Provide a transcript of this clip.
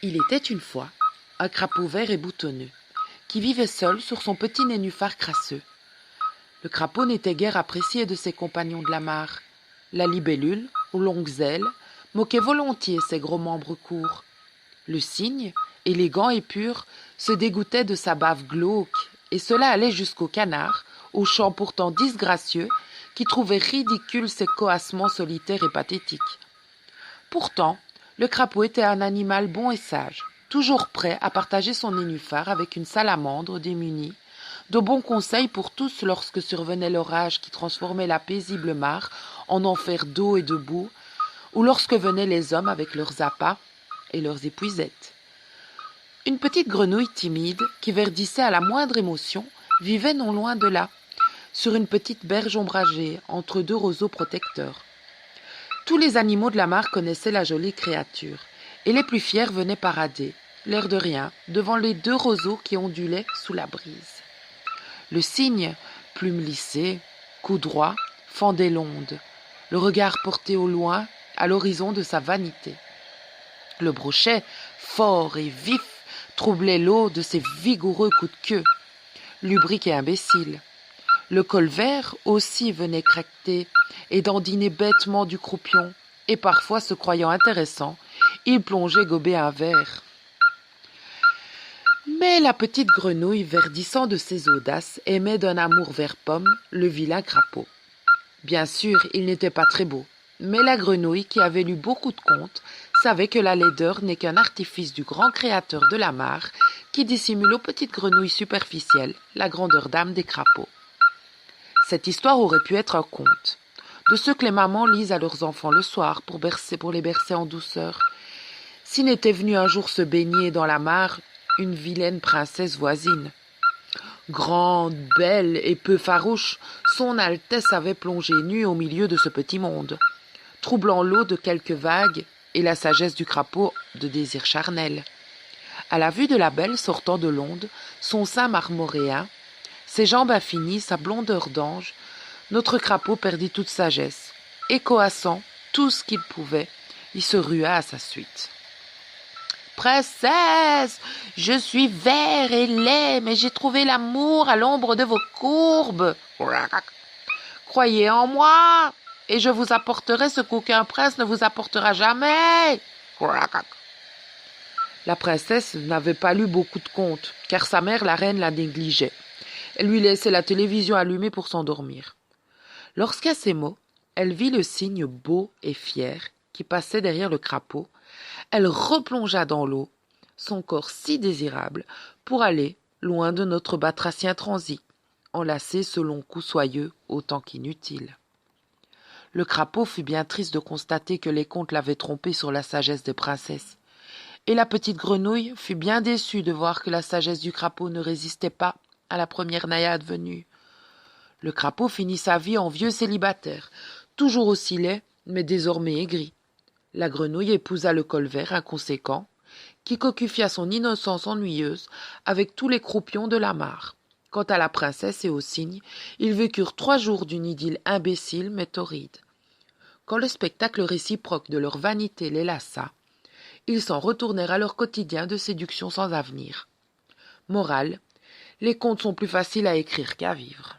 Il était une fois un crapaud vert et boutonneux, qui vivait seul sur son petit nénuphar crasseux. Le crapaud n'était guère apprécié de ses compagnons de la mare. La libellule, aux longues ailes, moquait volontiers ses gros membres courts. Le cygne, élégant et pur, se dégoûtait de sa bave glauque, et cela allait jusqu'au canard, au chant pourtant disgracieux, qui trouvait ridicules ses coassements solitaires et pathétiques. Pourtant, le crapaud était un animal bon et sage, toujours prêt à partager son nénuphar avec une salamandre démunie, de bons conseils pour tous lorsque survenait l'orage qui transformait la paisible mare en enfer d'eau et de boue, ou lorsque venaient les hommes avec leurs appâts et leurs épuisettes. Une petite grenouille timide, qui verdissait à la moindre émotion, vivait non loin de là, sur une petite berge ombragée, entre deux roseaux protecteurs. Tous les animaux de la mare connaissaient la jolie créature, et les plus fiers venaient parader, l'air de rien, devant les deux roseaux qui ondulaient sous la brise. Le cygne, plume lissée, cou droit, fendait l'onde, le regard porté au loin, à l'horizon de sa vanité. Le brochet, fort et vif, troublait l'eau de ses vigoureux coups de queue, lubrique et imbécile. Le colvert aussi venait craqueter et dandiner bêtement du croupion, et parfois, se croyant intéressant, il plongeait gober un verre. Mais la petite grenouille, verdissant de ses audaces, aimait d'un amour vert pomme le vilain crapaud. Bien sûr, il n'était pas très beau, mais la grenouille, qui avait lu beaucoup de contes, savait que la laideur n'est qu'un artifice du grand créateur de la mare, qui dissimule aux petites grenouilles superficielles la grandeur d'âme des crapauds. Cette histoire aurait pu être un conte, de ceux que les mamans lisent à leurs enfants le soir pour les bercer en douceur. Si n'était venue un jour se baigner dans la mare une vilaine princesse voisine. Grande, belle et peu farouche, son Altesse avait plongé nue au milieu de ce petit monde, troublant l'eau de quelques vagues et la sagesse du crapaud de désirs charnels. À la vue de la belle sortant de l'onde, son sein marmoréen, ses jambes infinies, sa blondeur d'ange, notre crapaud perdit toute sagesse, et coassant tout ce qu'il pouvait, il se rua à sa suite. « Princesse, je suis vert et laid, mais j'ai trouvé l'amour à l'ombre de vos courbes. Croyez en moi, et je vous apporterai ce qu'aucun prince ne vous apportera jamais. » La princesse n'avait pas lu beaucoup de contes, car sa mère, la reine, la négligeait. Elle lui laissait la télévision allumée pour s'endormir. Lorsqu'à ces mots, elle vit le cygne beau et fier qui passait derrière le crapaud. Elle replongea dans l'eau, son corps si désirable, pour aller loin de notre batracien transi, enlacé ce long cou soyeux autant qu'inutile. Le crapaud fut bien triste de constater que les contes l'avaient trompé sur la sagesse des princesses. Et la petite grenouille fut bien déçue de voir que la sagesse du crapaud ne résistait pas à la première naïade venue. Le crapaud finit sa vie en vieux célibataire, toujours aussi laid, mais désormais aigri. La grenouille épousa le colvert inconséquent, qui coquufia son innocence ennuyeuse avec tous les croupions de la mare. Quant à la princesse et au cygne, ils vécurent 3 jours d'une idylle imbécile mais torride. Quand le spectacle réciproque de leur vanité les lassa, ils s'en retournèrent à leur quotidien de séduction sans avenir. Morale, les contes sont plus faciles à écrire qu'à vivre.